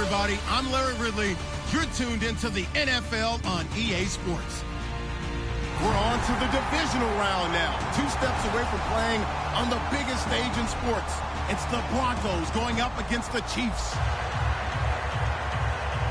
everybody. I'm Larry Ridley. You're tuned into the NFL on EA Sports. We're on to the divisional round now. 2 steps away from playing on the biggest stage in sports. It's the Broncos going up against the Chiefs.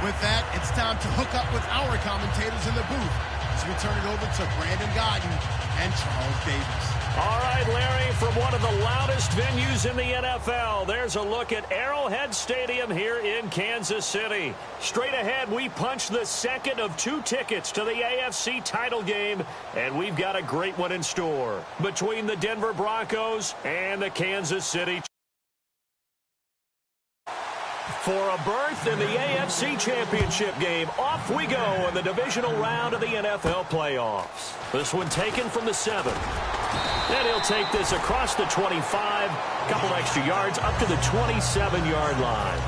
With that, it's time to hook up with our commentators in the booth as we turn it over to Brandon Godden and Charles Davis. All right, Larry, from one of the loudest venues in the NFL, there's a look at Arrowhead Stadium here in Kansas City. Straight ahead, we punch the second of 2 tickets to the AFC title game, and we've got a great one in store between the Denver Broncos and the Kansas City Chiefs. For a berth in the AFC Championship game, off we go in the divisional round of the NFL playoffs. This one taken from the 7. And he'll take this across the 25, couple extra yards up to the 27-yard line.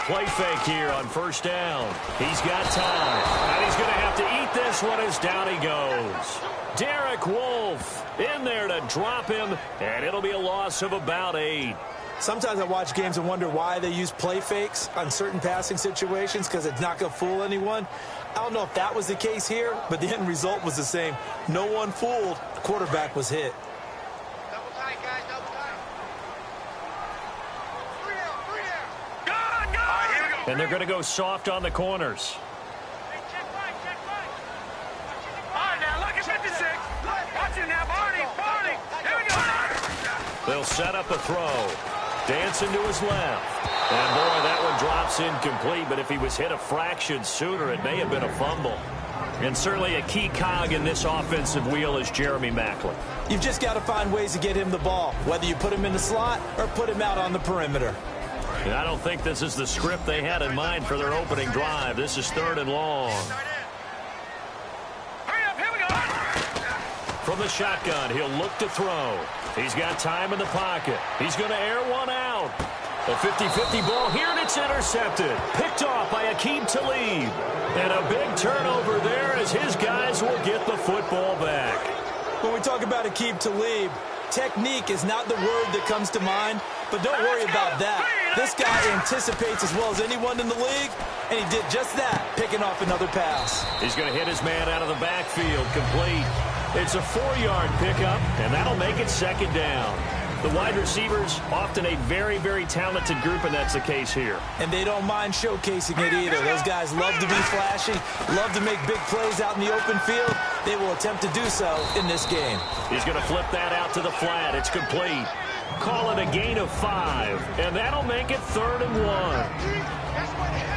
Play fake here on first down. He's got time. And he's going to have to eat this one as down he goes. Derek Wolfe in there to drop him, and it'll be a loss of about 8. Sometimes I watch games and wonder why they use play fakes on certain passing situations, because it's not going to fool anyone. I don't know if that was the case here, but the end result was the same. No one fooled. The quarterback was hit. And they're going to go soft on the corners. They'll set up a throw. Dancing to his left. And, boy, that one drops incomplete. But if he was hit a fraction sooner, it may have been a fumble. And certainly a key cog in this offensive wheel is Jeremy Maclin. You've just got to find ways to get him the ball, whether you put him in the slot or put him out on the perimeter. And I don't think this is the script they had in mind for their opening drive. This is 3rd and long. From the shotgun, he'll look to throw. He's got time in the pocket. He's going to air one out. A 50-50 ball here, and it's intercepted. Picked off by Aqib Talib. And a big turnover there as his guys will get the football back. When we talk about Aqib Talib, technique is not the word that comes to mind, but don't worry about that. This guy anticipates as well as anyone in the league, and he did just that, picking off another pass. He's going to hit his man out of the backfield, complete. It's a 4-yard pickup, and that'll make it 2nd down. The wide receivers, often a very, very talented group, and that's the case here. And they don't mind showcasing it either. Those guys love to be flashy, love to make big plays out in the open field. They will attempt to do so in this game. He's going to flip that out to the flat. It's complete. Call it a gain of 5, and that'll make it 3rd and 1.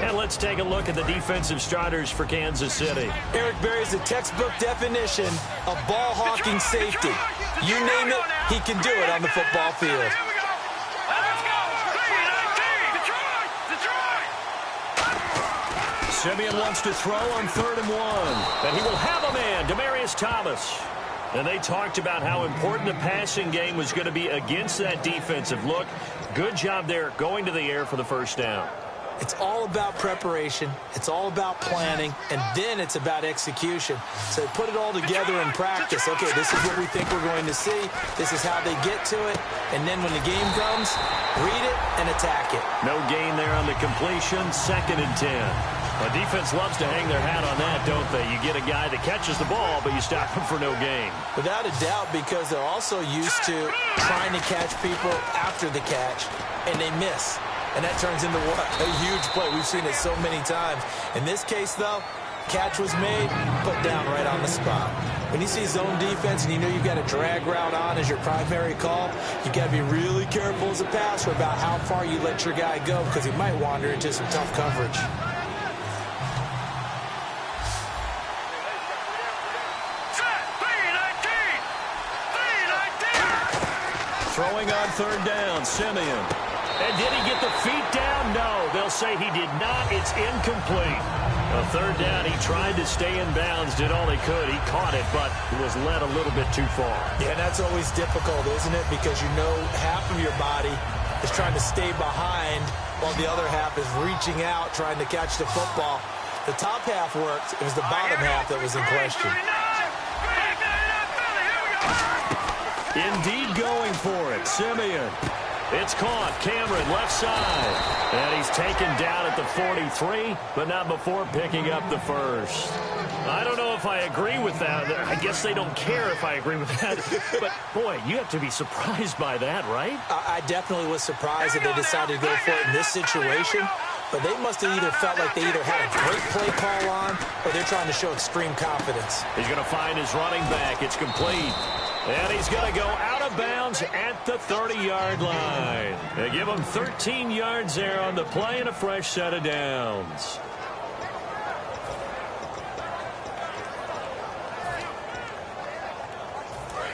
And let's take a look at the defensive starters for Kansas City. Eric Berry is the textbook definition of ball-hawking safety. You name it, he can do it on the football field. Simeon wants to throw on 3rd and 1, and he will have a man, Demaryius Thomas. And they talked about how important the passing game was going to be against that defensive look. Good job there going to the air for the first down. It's all about preparation. It's all about planning. And then it's about execution. So put it all together in practice. Okay, this is what we think we're going to see. This is how they get to it. And then when the game comes, read it and attack it. No gain there on the completion. 2nd and 10. The defense loves to hang their hat on that, don't they? You get a guy that catches the ball, but you stop him for no gain. Without a doubt, because they're also used to trying to catch people after the catch, and they miss. And that turns into what? A huge play. We've seen it so many times. In this case, though, catch was made, put down right on the spot. When you see zone defense and you know you've got a drag route on as your primary call, you've got to be really careful as a passer about how far you let your guy go, because he might wander into some tough coverage. Throwing on third down, Simeon. And did he get the feet down? No, they'll say he did not. It's incomplete. A third down, he tried to stay in bounds, did all he could. He caught it, but he was led a little bit too far. Yeah, and that's always difficult, isn't it? Because you know half of your body is trying to stay behind while the other half is reaching out, trying to catch the football. The top half worked. It was the bottom half that was in question. Indeed going for it. Simeon. It's caught. Cameron, left side. And he's taken down at the 43, but not before picking up the first. I don't know if I agree with that. I guess they don't care if I agree with that. But, boy, you have to be surprised by that, right? I definitely was surprised that they decided to go for it in this situation. But they must have either felt like they either had a great play call on or they're trying to show extreme confidence. He's going to find his running back. It's complete. And he's going to go out of bounds at the 30-yard line. They give him 13 yards there on the play and a fresh set of downs.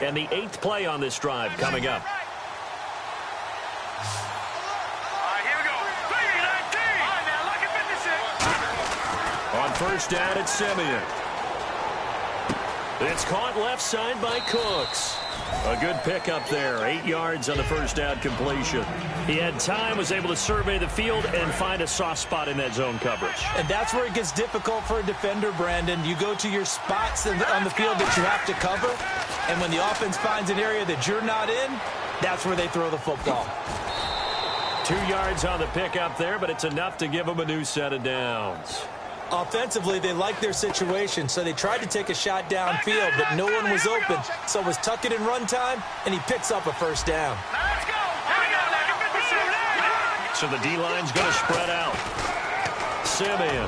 And the 8th play on this drive coming up. On first down, it's Simeon. It's caught left side by Cooks. A good pickup there. 8 yards on the first down completion. He had time, was able to survey the field and find a soft spot in that zone coverage. And that's where it gets difficult for a defender, Brandon. You go to your spots on the field that you have to cover, and when the offense finds an area that you're not in, that's where they throw the football. 2 yards on the pickup there, but it's enough to give them a new set of downs. Offensively, they like their situation, so they tried to take a shot downfield, but no one was open. So it was tuck it in run time, and he picks up a first down. So the D-line's going to spread out. Simeon.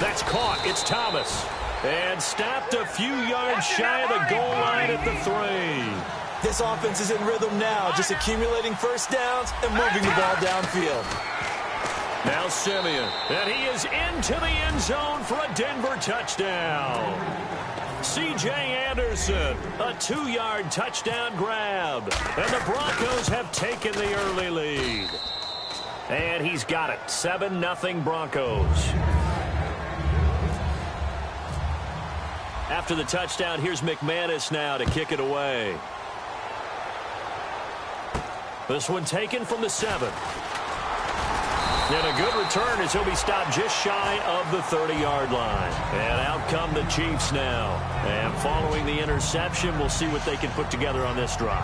That's caught. It's Thomas. And stopped a few yards shy of the goal line at the 3. This offense is in rhythm now, just accumulating first downs and moving the ball downfield. Now Simeon, and he is into the end zone for a Denver touchdown. C.J. Anderson, a 2-yard touchdown grab. And the Broncos have taken the early lead. And he's got it, 7-0 Broncos. After the touchdown, here's McManus now to kick it away. This one taken from the 7. And a good return as he'll be stopped just shy of the 30-yard line. And out come the Chiefs now. And following the interception, we'll see what they can put together on this drive.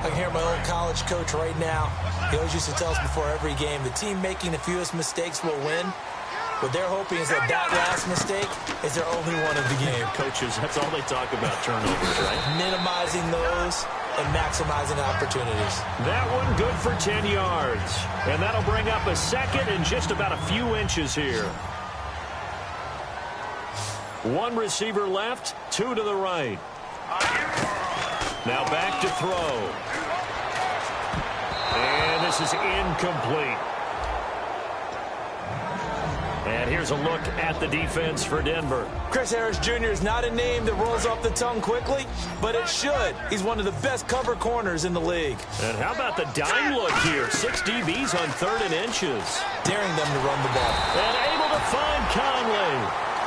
I can hear my old college coach right now. He always used to tell us before every game, the team making the fewest mistakes will win. What they're hoping is that last mistake is their only one of the game. Coaches, that's all they talk about, turnovers, right? Minimizing those and maximizing opportunities. That one good for 10 yards. And that'll bring up a second and just about a few inches here. 1 receiver left, 2 to the right. Now back to throw. And this is incomplete. And here's a look at the defense for Denver. Chris Harris Jr. is not a name that rolls off the tongue quickly, but it should. He's one of the best cover corners in the league. And how about the dime look here? 6 DBs on 3rd and inches. Daring them to run the ball. And able to find Conley.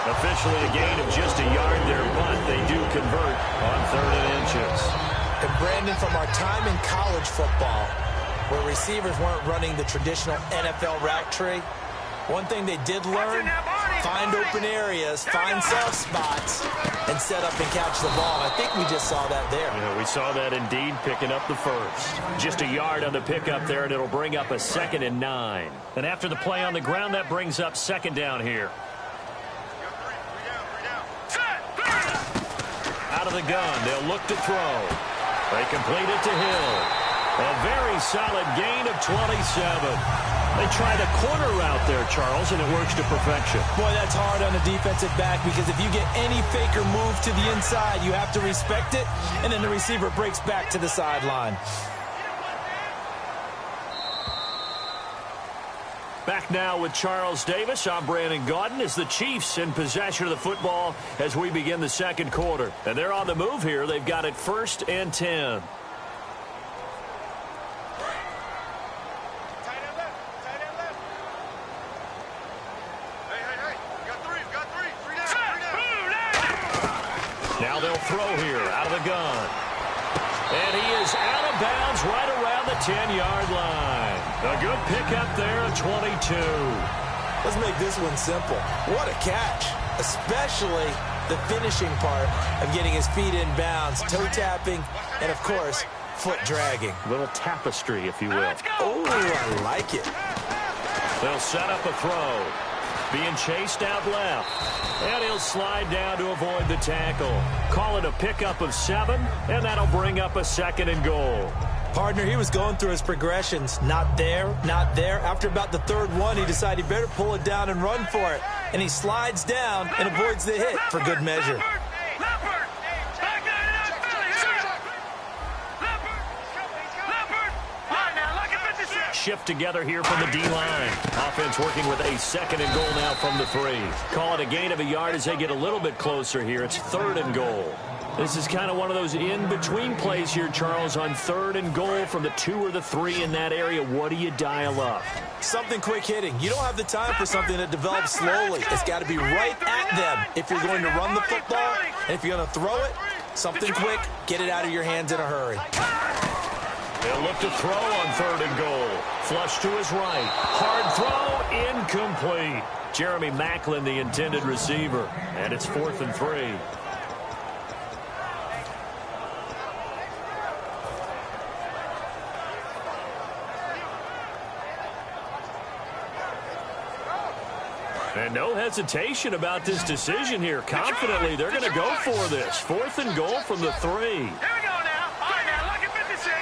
Officially a gain of just a yard there, but they do convert on 3rd and inches. And Brandon, from our time in college football, where receivers weren't running the traditional NFL route tree, one thing they did learn, find open areas, find soft spots, and set up and catch the ball. I think we just saw that there. Yeah, we saw that indeed, picking up the first. Just a yard on the pickup there, and it'll bring up a 2nd and 9. And after the play on the ground, that brings up 2nd down here. Out of the gun, they'll look to throw. They complete it to Hill. A very solid gain of 27. They try the corner route there, Charles, and it works to perfection. Boy, that's hard on the defensive back because if you get any fake or move to the inside, you have to respect it, and then the receiver breaks back to the sideline. Back now with Charles Davis. I'm Brandon Gaudin as the Chiefs in possession of the football as we begin the second quarter. And they're on the move here. They've got it 1st and 10. Now they'll throw here out of the gun. And he is out of bounds right around the 10-yard line. A good pickup there at 22. Let's make this one simple. What a catch, especially the finishing part of getting his feet in bounds, toe tapping, and, of course, foot dragging. A little tapestry, if you will. Oh, I like it. They'll set up a throw. Being chased out left. And he'll slide down to avoid the tackle. Call it a pickup of 7, and that'll bring up a 2nd and goal. Partner, he was going through his progressions. Not there, not there. After about the 3rd one, he decided he better pull it down and run for it. And he slides down and avoids the hit for good measure. Shift together here from the D-line. Offense working with a 2nd and goal now from the 3. Call it a gain of a yard as they get a little bit closer here. It's 3rd and goal. This is kind of one of those in-between plays here, Charles, on 3rd and goal from the 2 or the 3 in that area. What do you dial up? Something quick hitting. You don't have the time for something that develops slowly. It's got to be right at them if you're going to run the football. And if you're going to throw it, something quick, get it out of your hands in a hurry. They'll look to throw on 3rd and goal. Flush to his right. Hard throw, incomplete. Jeremy Macklin, the intended receiver. And it's 4th and 3. And no hesitation about this decision here. Confidently, they're going to go for this. 4th and goal from the 3. Here we go now. All right, now, look at 56.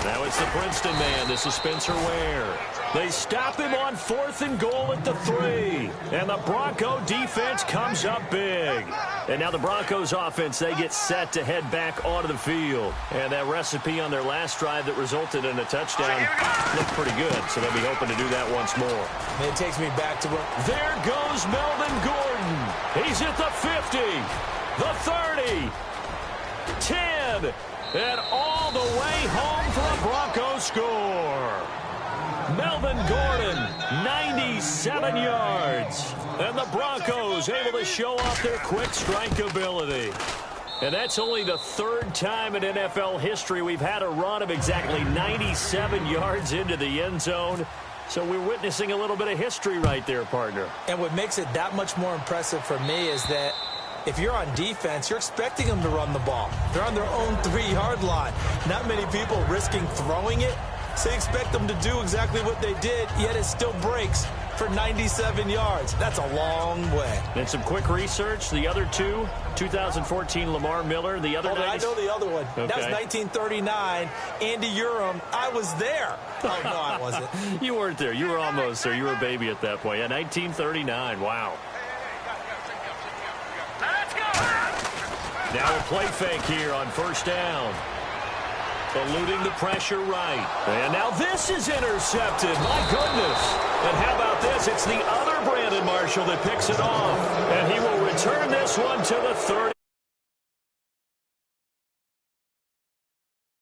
Now it's the Princeton man. This is Spencer Ware. They stop him on 4th and goal at the 3. And the Bronco defense comes up big. And now the Broncos offense, they get set to head back onto the field. And that recipe on their last drive that resulted in a touchdown looked pretty good. So they'll be hoping to do that once more. And it takes me back to where... There goes Melvin Gordon. He's at the 50, the 30, 10, and all the way home for a Bronco score. Melvin Gordon, 97 yards. And the Broncos able to show off their quick strike ability. And that's only the 3rd time in NFL history we've had a run of exactly 97 yards into the end zone. So we're witnessing a little bit of history right there, partner. And what makes it that much more impressive for me is that if you're on defense, you're expecting them to run the ball. They're on their own 3-yard line. Not many people risking throwing it. So you expect them to do exactly what they did, yet it still breaks for 97 yards. That's a long way. And some quick research. The other 2, 2014 Lamar Miller. The other I know the other one. Okay. That was 1939. Andy Urim. I was there. Oh, no, I wasn't. You weren't there. You were almost there. You were a baby at that point. Yeah, 1939. Wow. Now a play fake here on 1st down. Eluding the pressure right. And now this is intercepted. My goodness. And how about this? It's the other Brandon Marshall that picks it off. And he will return this one to the 30.